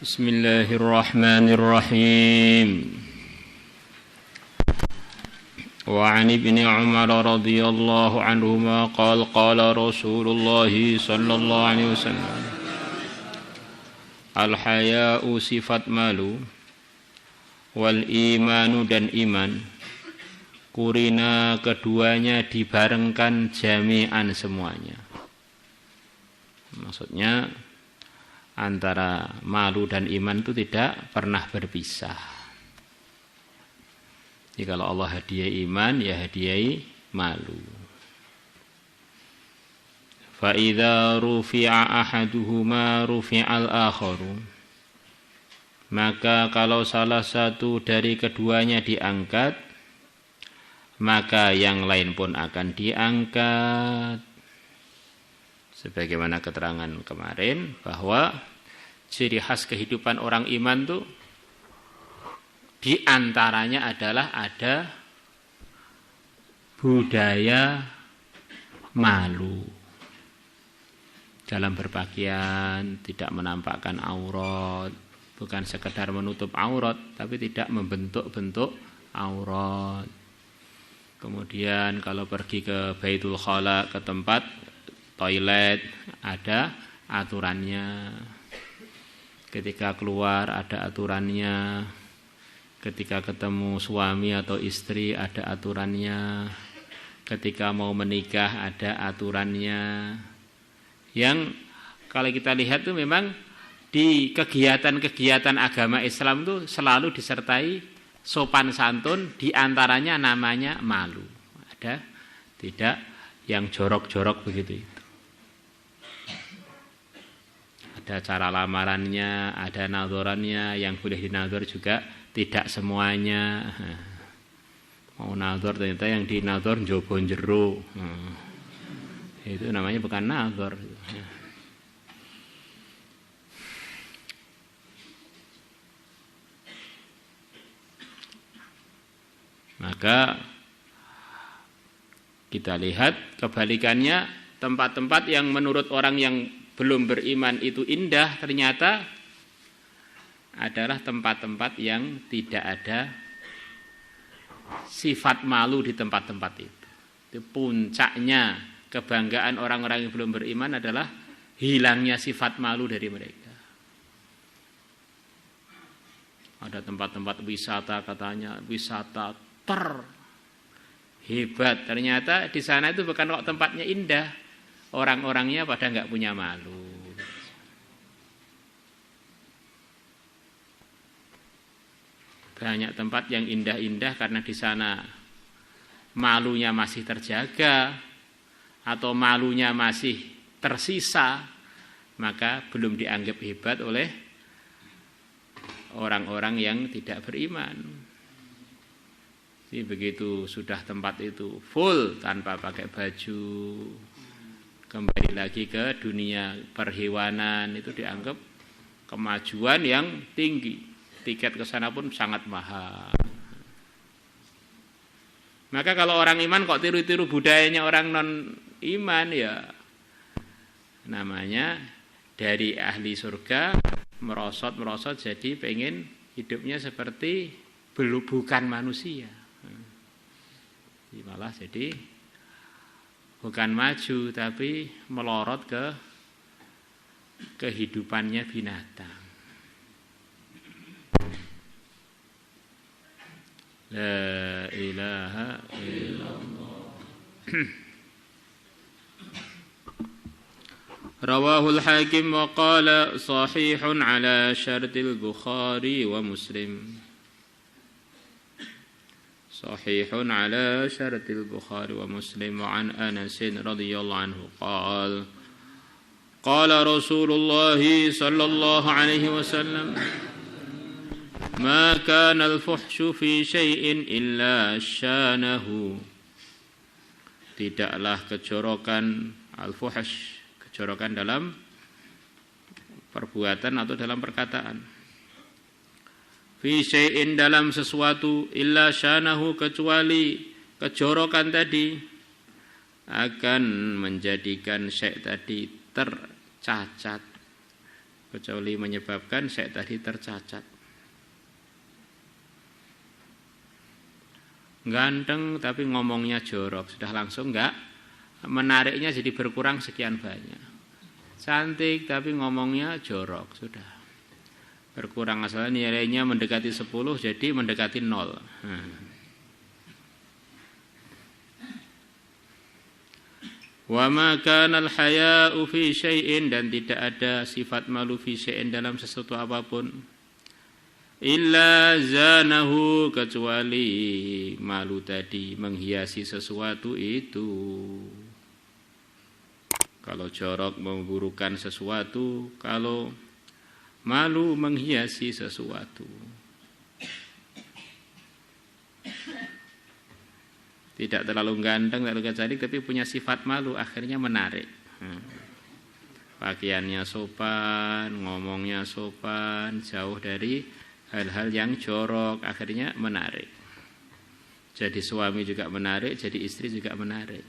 Bismillahirrahmanirrahim. Wa 'an ibni Umar radhiyallahu anhuma qala Rasulullah sallallahu alaihi wasallam al-haya'u sifat malu wal imanu dan iman kurina keduanya dibarengkan jami'an semuanya. Maksudnya antara malu dan iman itu tidak pernah berpisah. Jadi kalau Allah hadiahi iman, ya hadiahi malu. Fa idza rufi'a ahaduhuma rufi'al akharu. Maka kalau salah satu dari keduanya diangkat, maka yang lain pun akan diangkat. Sebagaimana keterangan kemarin bahwa ciri khas kehidupan orang iman itu diantaranya adalah ada budaya malu dalam berpakaian, tidak menampakkan aurat, bukan sekedar menutup aurat, tapi tidak membentuk-bentuk aurat. Kemudian kalau pergi ke Baitul Khala, ke tempat toilet, ada aturannya. Ketika keluar ada aturannya. Ketika ketemu suami atau istri ada aturannya. Ketika mau menikah ada aturannya. Yang kalau kita lihat itu memang di kegiatan-kegiatan agama Islam itu selalu disertai sopan santun, diantaranya namanya malu. Ada tidak yang jorok-jorok begitu. Ada cara lamarannya, ada nadzorannya, yang boleh dinadzor juga tidak semuanya. Mau nadzor ternyata yang dinadzor njobo jero. Itu namanya bukan nadzor. Maka kita lihat kebalikannya, tempat-tempat yang menurut orang yang belum beriman itu indah, ternyata adalah tempat-tempat yang tidak ada sifat malu di tempat-tempat itu. Itu puncaknya kebanggaan orang-orang yang belum beriman adalah hilangnya sifat malu dari mereka. Ada tempat-tempat wisata, katanya wisata terhebat. Ternyata di sana itu bukan kok tempatnya indah, orang-orangnya pada nggak punya malu. Banyak tempat yang indah-indah karena di sana malunya masih terjaga atau malunya masih tersisa, maka belum dianggap hebat oleh orang-orang yang tidak beriman. Jadi begitu sudah tempat itu full tanpa pakai baju, kembali lagi ke dunia perhewanan, itu dianggap kemajuan yang tinggi. Tiket ke sana pun sangat mahal. Maka kalau orang iman kok tiru-tiru budayanya orang non-iman, ya namanya dari ahli surga merosot jadi pengen hidupnya seperti bukan manusia. Malah jadi bukan maju tapi melorot ke kehidupannya binatang. La ilaha illallah. Rawahul Hakim wa qala sahihun ala syartil Bukhari wa Muslim. Sahihun ala syartil Bukhari wa Muslim. Wa an Anas radhiyallahu anhu qala qala Rasulullah sallallahu alaihi wasallam ma kana al-fuhsyu fi syai'in illa syanahu. Tidaklah kejorokan al-fuhsy, kejorokan dalam perbuatan atau dalam perkataan, fi syai'in dalam sesuatu, illa syanahu kecuali kejorokan tadi akan menjadikan syai' tadi tercacat, kecuali menyebabkan saya tadi tercacat. Ganteng tapi ngomongnya jorok, sudah langsung enggak, menariknya jadi berkurang sekian banyak. Cantik tapi ngomongnya jorok, sudah berkurang, asalnya nilainya mendekati 10 jadi mendekati 0. Wa ma kana al-haya'u fi syai'in, dan tidak ada sifat malu fi syai'in dalam sesuatu apapun, illa zanahu, kecuali malu tadi menghiasi sesuatu itu. Kalau jorok memburukan sesuatu, kalau malu menghiasi sesuatu. Tidak terlalu ganteng, terlalu cantik, tapi punya sifat malu, akhirnya menarik. Pakaiannya sopan, ngomongnya sopan, jauh dari hal-hal yang jorok, akhirnya menarik. Jadi suami juga menarik, jadi istri juga menarik.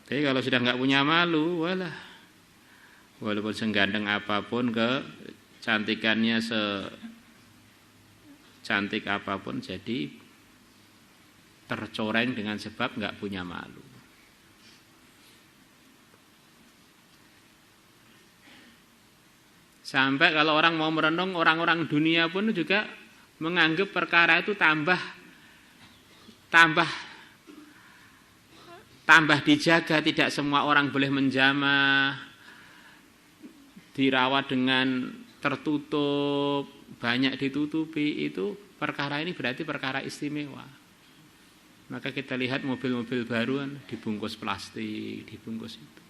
Tapi kalau sudah nggak punya malu, walah, walaupun seganteng apapun, kecantikannya secantik apapun, jadi tercoreng dengan sebab nggak punya malu. Sampai kalau orang mau merenung, orang-orang dunia pun juga menganggap perkara itu tambah dijaga. Tidak semua orang boleh menjamah, dirawat dengan tertutup, banyak ditutupi. Itu perkara ini berarti perkara istimewa. Maka kita lihat mobil-mobil baruan dibungkus plastik, dibungkus itu.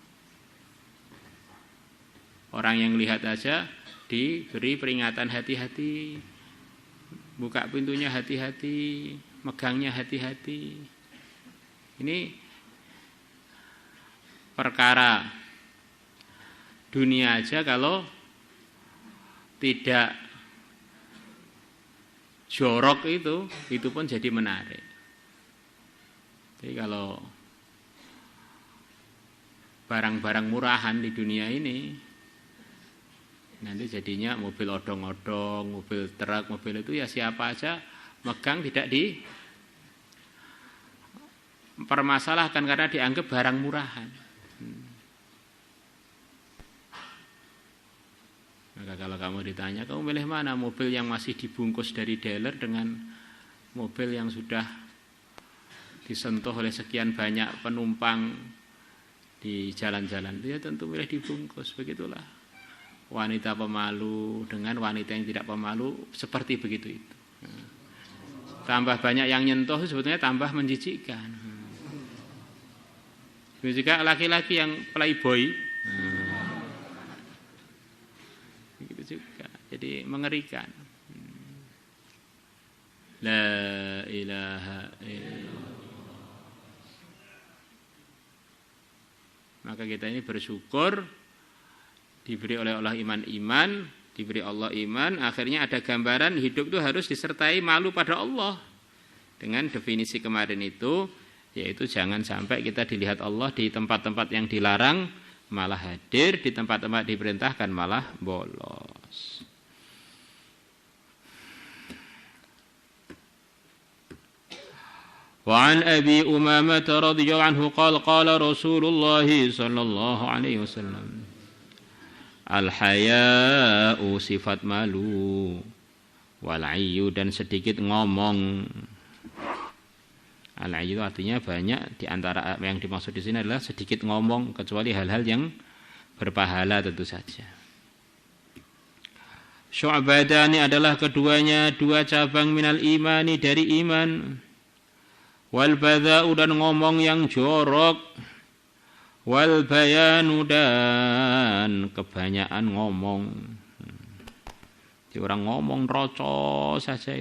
Orang yang lihat aja diberi peringatan hati-hati, buka pintunya hati-hati, megangnya hati-hati. Ini perkara dunia aja kalau tidak jorok itu pun jadi menarik. Jadi kalau barang-barang murahan di dunia ini, nanti jadinya mobil odong-odong, mobil truk, mobil itu ya siapa aja megang tidak dipermasalahkan karena dianggap barang murahan. Maka kalau kamu ditanya, kamu milih mana? Mobil yang masih dibungkus dari dealer dengan mobil yang sudah disentuh oleh sekian banyak penumpang di jalan-jalan, itu ya tentu milih dibungkus. Begitulah wanita pemalu dengan wanita yang tidak pemalu, seperti begitu itu. Tambah banyak yang nyentuh sebetulnya tambah menjijikkan. Juga laki-laki yang playboy, begitu juga, jadi mengerikan. La ilaha illallah. Maka kita ini bersyukur diberi oleh Allah iman, diberi Allah iman, akhirnya ada gambaran hidup itu harus disertai malu pada Allah. Dengan definisi kemarin itu, yaitu jangan sampai kita dilihat Allah di tempat-tempat yang dilarang malah hadir, di tempat-tempat diperintahkan malah bolos. وعن أبي أمامة رضي الله عنه قال قال رسول الله صلى الله عليه وسلم الحياء sifat malu, wal'ayyu dan sedikit ngomong. Al-ayyu artinya banyak, di antara yang dimaksud di sini adalah sedikit ngomong, kecuali hal-hal yang berpahala tentu saja. Syu'badani adalah keduanya dua cabang minal imani dari iman. Wal bada'u dan ngomong yang jorok, wal bayanu dan kebanyakan ngomong. Jadi orang ngomong rocos saja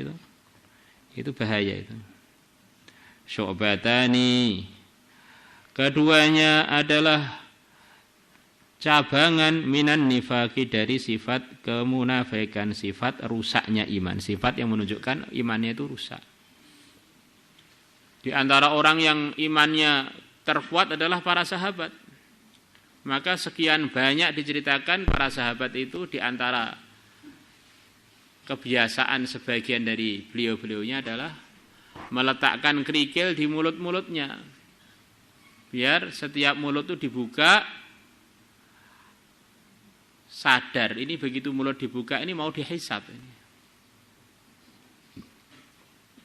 itu bahaya itu. Syu'batani, keduanya adalah cabangan minan nifaki dari sifat kemunafikan, sifat rusaknya iman, sifat yang menunjukkan imannya itu rusak. Di antara orang yang imannya terkuat adalah para sahabat. Maka sekian banyak diceritakan para sahabat itu, di antara kebiasaan sebagian dari beliau-beliaunya adalah meletakkan kerikil di mulut-mulutnya. Biar setiap mulut itu dibuka, sadar ini begitu mulut dibuka ini mau dihisab.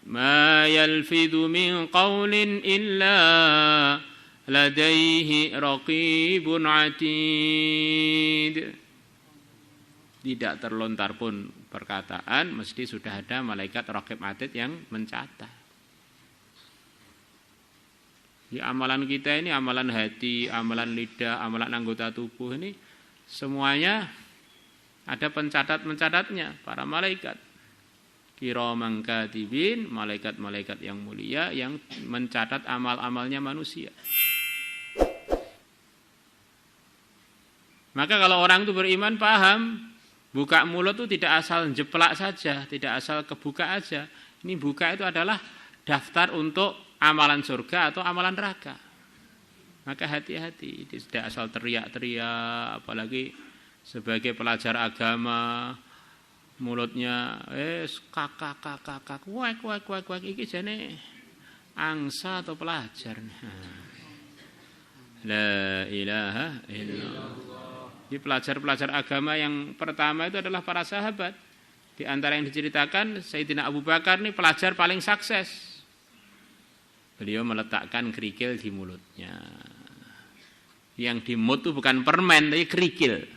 Ma yalfidhu min qawlin illa ladaihi raqibun atid. Tidak terlontar pun perkataan, mesti sudah ada malaikat raqib atid yang mencatat. Di amalan kita ini, amalan hati, amalan lidah, amalan anggota tubuh ini, semuanya ada pencatat-mencatatnya, para malaikat. Kiraman katibin, malaikat-malaikat yang mulia yang mencatat amal-amalnya manusia. Maka kalau orang itu beriman paham, buka mulut itu tidak asal jeplak saja, tidak asal kebuka aja. Ini buka itu adalah daftar untuk amalan surga atau amalan neraka. Maka hati-hati, tidak asal teriak-teriak, apalagi sebagai pelajar agama, mulutnya kakak, kuek, iki jane angsa atau pelajar. La ilaha illallah. Di pelajar-pelajar agama yang pertama itu adalah para sahabat. Di antara yang diceritakan, Sayyidina Abu Bakar ini pelajar paling sukses. Beliau meletakkan kerikil di mulutnya. Yang dimut itu bukan permen, tapi kerikil.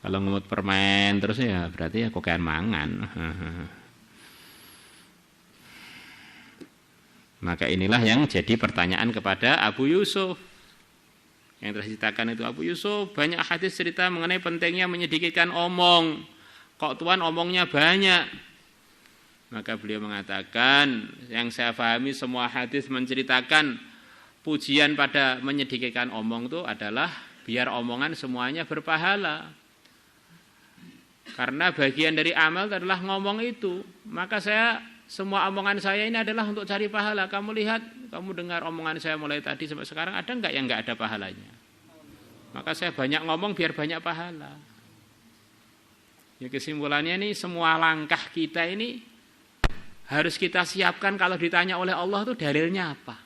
Kalau ngemut permen terus ya berarti ya kokean mangan. Maka inilah yang jadi pertanyaan kepada Abu Yusuf. Yang terceritakan itu Abu Yusuf, banyak hadis cerita mengenai pentingnya menyedikitkan omong. Kok Tuhan omongnya banyak? Maka beliau mengatakan, yang saya pahami semua hadis menceritakan pujian pada menyedikitkan omong itu adalah biar omongan semuanya berpahala. Karena bagian dari amal adalah ngomong itu. Maka semua omongan saya ini adalah untuk cari pahala. Kamu lihat, kamu dengar omongan saya mulai tadi sampai sekarang, ada enggak yang enggak ada pahalanya? Maka saya banyak ngomong biar banyak pahala. Ya, kesimpulannya ini semua langkah kita ini harus kita siapkan kalau ditanya oleh Allah itu dalilnya apa.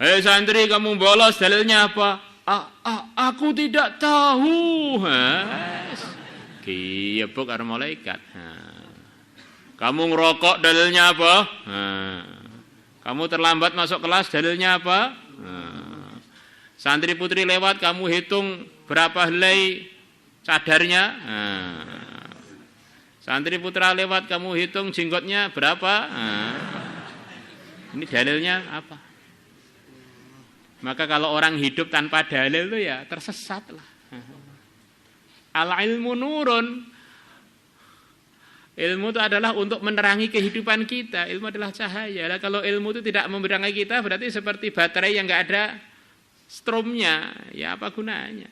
Hei santri, kamu bolos, dalilnya apa? Aku tidak tahu. Kiyebuk karo malaikat. Kamu ngerokok, dalilnya apa? Kamu terlambat masuk kelas, dalilnya apa? Santri putri lewat, kamu hitung berapa helai cadarnya? Santri putra lewat, kamu hitung jenggotnya berapa? Ini dalilnya apa? Maka kalau orang hidup tanpa dalil itu ya tersesat lah. Al-ilmu nurun. Ilmu itu adalah untuk menerangi kehidupan kita. Ilmu adalah cahaya. Nah, kalau ilmu itu tidak menerangi kita, berarti seperti baterai yang enggak ada stromnya. Ya apa gunanya?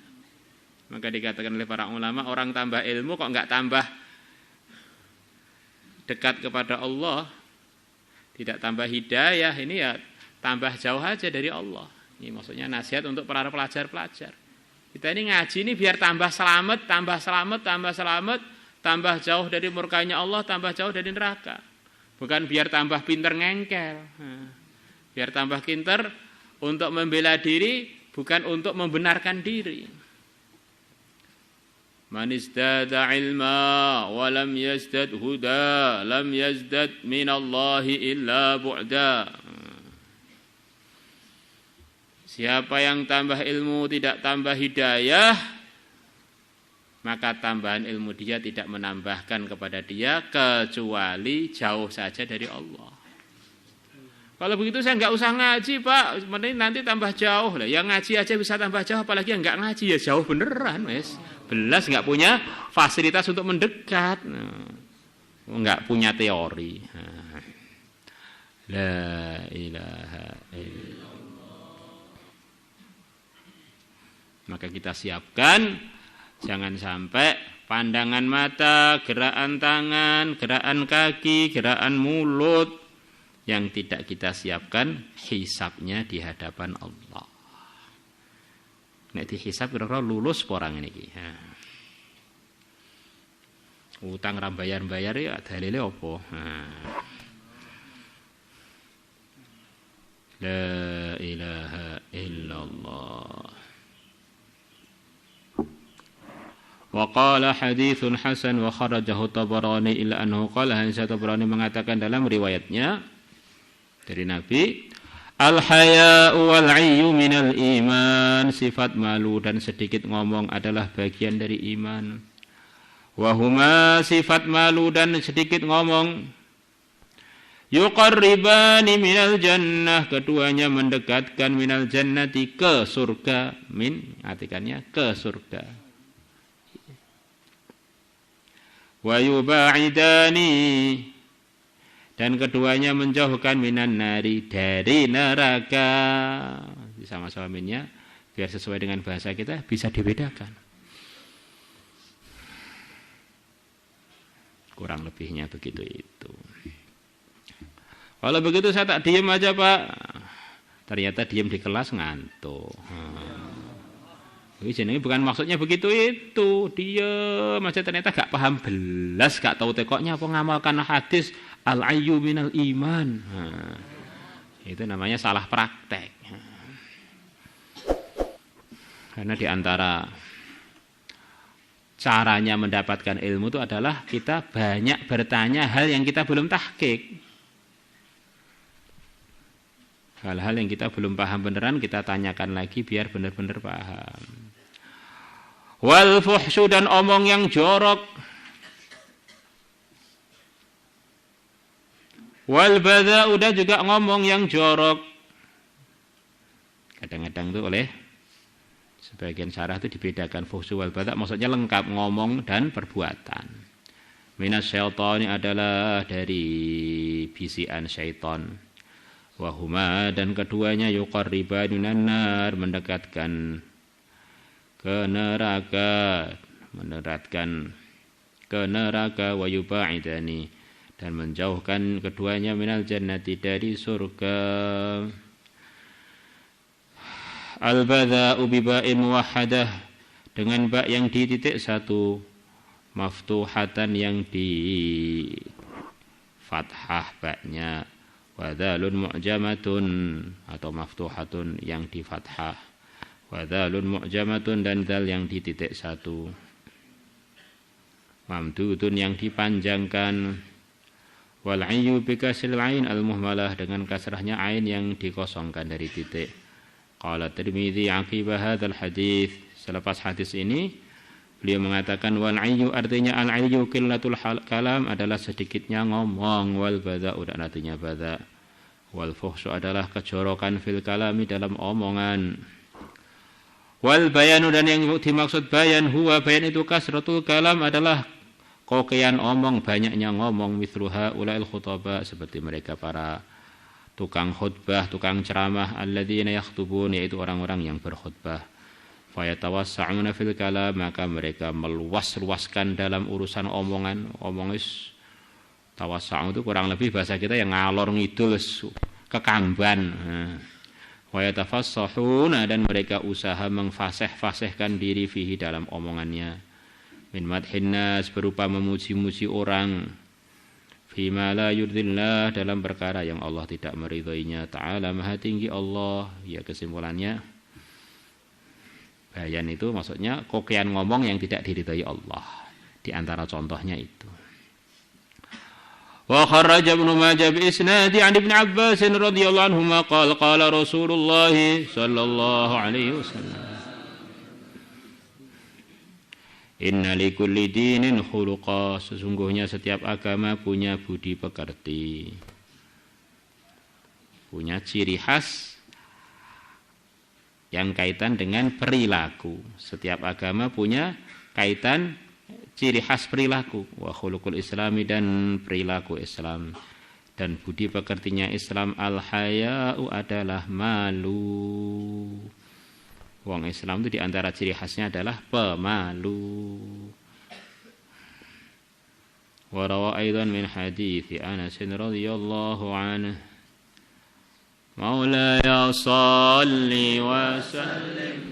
Maka dikatakan oleh para ulama, orang tambah ilmu kok enggak tambah dekat kepada Allah, tidak tambah hidayah, ini ya tambah jauh aja dari Allah. Ini maksudnya nasihat untuk para pelajar-pelajar. Kita ini ngaji ini biar tambah selamat, tambah jauh dari murkanya Allah, tambah jauh dari neraka. Bukan biar tambah pinter ngengkel. Biar tambah pinter untuk membela diri, bukan untuk membenarkan diri. Man izdada ilma wa lam yazdad huda, lam yazdad minallahi illa bu'da. Siapa yang tambah ilmu tidak tambah hidayah, maka tambahan ilmu dia tidak menambahkan kepada dia kecuali jauh saja dari Allah. Kalau begitu saya enggak usah ngaji, Pak. Mending nanti tambah jauh lah. Yang ngaji aja bisa tambah jauh, apalagi yang enggak ngaji ya jauh beneran, wes. Belas enggak punya fasilitas untuk mendekat. Enggak punya teori. La ilaha illallah. Maka kita siapkan, jangan sampai pandangan mata, gerakan tangan, gerakan kaki, gerakan mulut yang tidak kita siapkan hisabnya di hadapan Allah. Nek dihisab kira-kira lulus apa orang ini. Utang ra bayar-bayar ya dalile apa? La ilaha illallah. Wa qala haditsun hasan wa kharajahu Tabarani illa annahu qala Hansa Tabarani mengatakan dalam riwayatnya dari Nabi, al-haya'u wal 'ayyu minal iman, sifat malu dan sedikit ngomong adalah bagian dari iman. Wa huma, sifat malu dan sedikit ngomong, yuqarribani minal jannah, keduanya mendekatkan minal jannati, ke surga. Min artikannya ke surga. Wa yuba'idani, dan keduanya menjauhkan minan nari, dari neraka. Sama-sama minnya biar sesuai dengan bahasa kita bisa dibedakan. Kurang lebihnya begitu itu. Kalau begitu saya tak diem aja Pak. Ternyata diem di kelas ngantuk. Ini bukan maksudnya begitu itu. Diem aja ternyata gak paham belas, gak tahu tekoknya apa ngamalkan hadis al-ayyu minal iman. Itu namanya salah praktek. Karena di antara caranya mendapatkan ilmu itu adalah kita banyak bertanya hal yang kita belum tahqiq. Hal-hal yang kita belum paham beneran kita tanyakan lagi biar benar-benar paham. Wal fuhsyu, dan omong yang jorok. Wal bada'u, dan juga ngomong yang jorok. Kadang-kadang itu oleh sebagian syarah itu dibedakan fuhsyu wal bada', maksudnya lengkap ngomong dan perbuatan. Minas syaitani, adalah dari bisikan syaitan. Wahuma, dan keduanya yuqarribani minan nar, mendekatkan ke neraka, wa yuba'idani, dan menjauhkan keduanya minal jannati, dari surga. Al-bada'u biba'in muwahhadah, dengan ba yang di titik satu, maftuhatan yang di fathah baknya, wa dzalun mu'jamatun, atau maftuhatun yang di fathah, wa dzalun mu'jamatun, dan dzal yang di titik satu, mamdudun yang dipanjangkan, wal 'ayyu bi kasril 'ain al muhmalah, dengan kasrahnya ain yang dikosongkan dari titik. Qala Tirmidzi aqibah hadzal hadis, selepas hadis ini beliau mengatakan wal 'ayyu, artinya al 'ayyu qillatul kalam, adalah sedikitnya ngomong, wal bada'u, dan artinya bada', wal fuhsyu adalah kejorokan fil kalami, dalam omongan. Wal bayanu, dan yang dimaksud bayan, huwa bayan itu kasratul kalam, adalah kokean omong, banyaknya ngomong, mithluha ulail khutaba, seperti mereka para tukang khutbah, tukang ceramah, alladzina yakhtubun, yaitu orang-orang yang berkhutbah. Fayatawassa'una fil kalam, maka mereka meluas-luaskan dalam urusan omongan. Omongis tawassa'u itu kurang lebih bahasa kita yang ngalor ngidul, kekamban. Wa yatafassahuna, dan mereka usaha mengfasih-fasihkan diri fihi, dalam omongannya. Min madhin nas, berupa memuji-muji orang. Fima la yurdillah, dalam perkara yang Allah tidak meridhoinya. Ta'ala, maha tinggi Allah. Ya, kesimpulannya bayan itu maksudnya kokean ngomong yang tidak diridhoi Allah. Di antara contohnya itu. Wa kharraja Ibnu Majah bi isnadi an Ibnu Abbas radhiyallahu anhu qala qala Rasulullah sallallahu alaihi wasallam, inna likulli dinin khuluqa, sesungguhnya setiap agama punya budi pekerti, punya ciri khas yang kaitan dengan perilaku. Setiap agama punya kaitan ciri khas perilaku. Wa khuluqul islami, dan perilaku Islam. Dan budi pekertinya Islam, al-haya'u, adalah malu. Wong Islam itu diantara ciri khasnya adalah pemalu. Wa rawa aidan min hadithi Anas radhiyallahu anhu, Maulaya salli wa sallim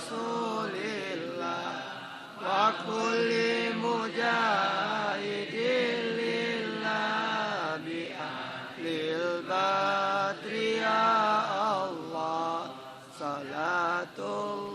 Rasulillah wa kulli mujahidin lillah bi ahlil badri ya Allah salatullah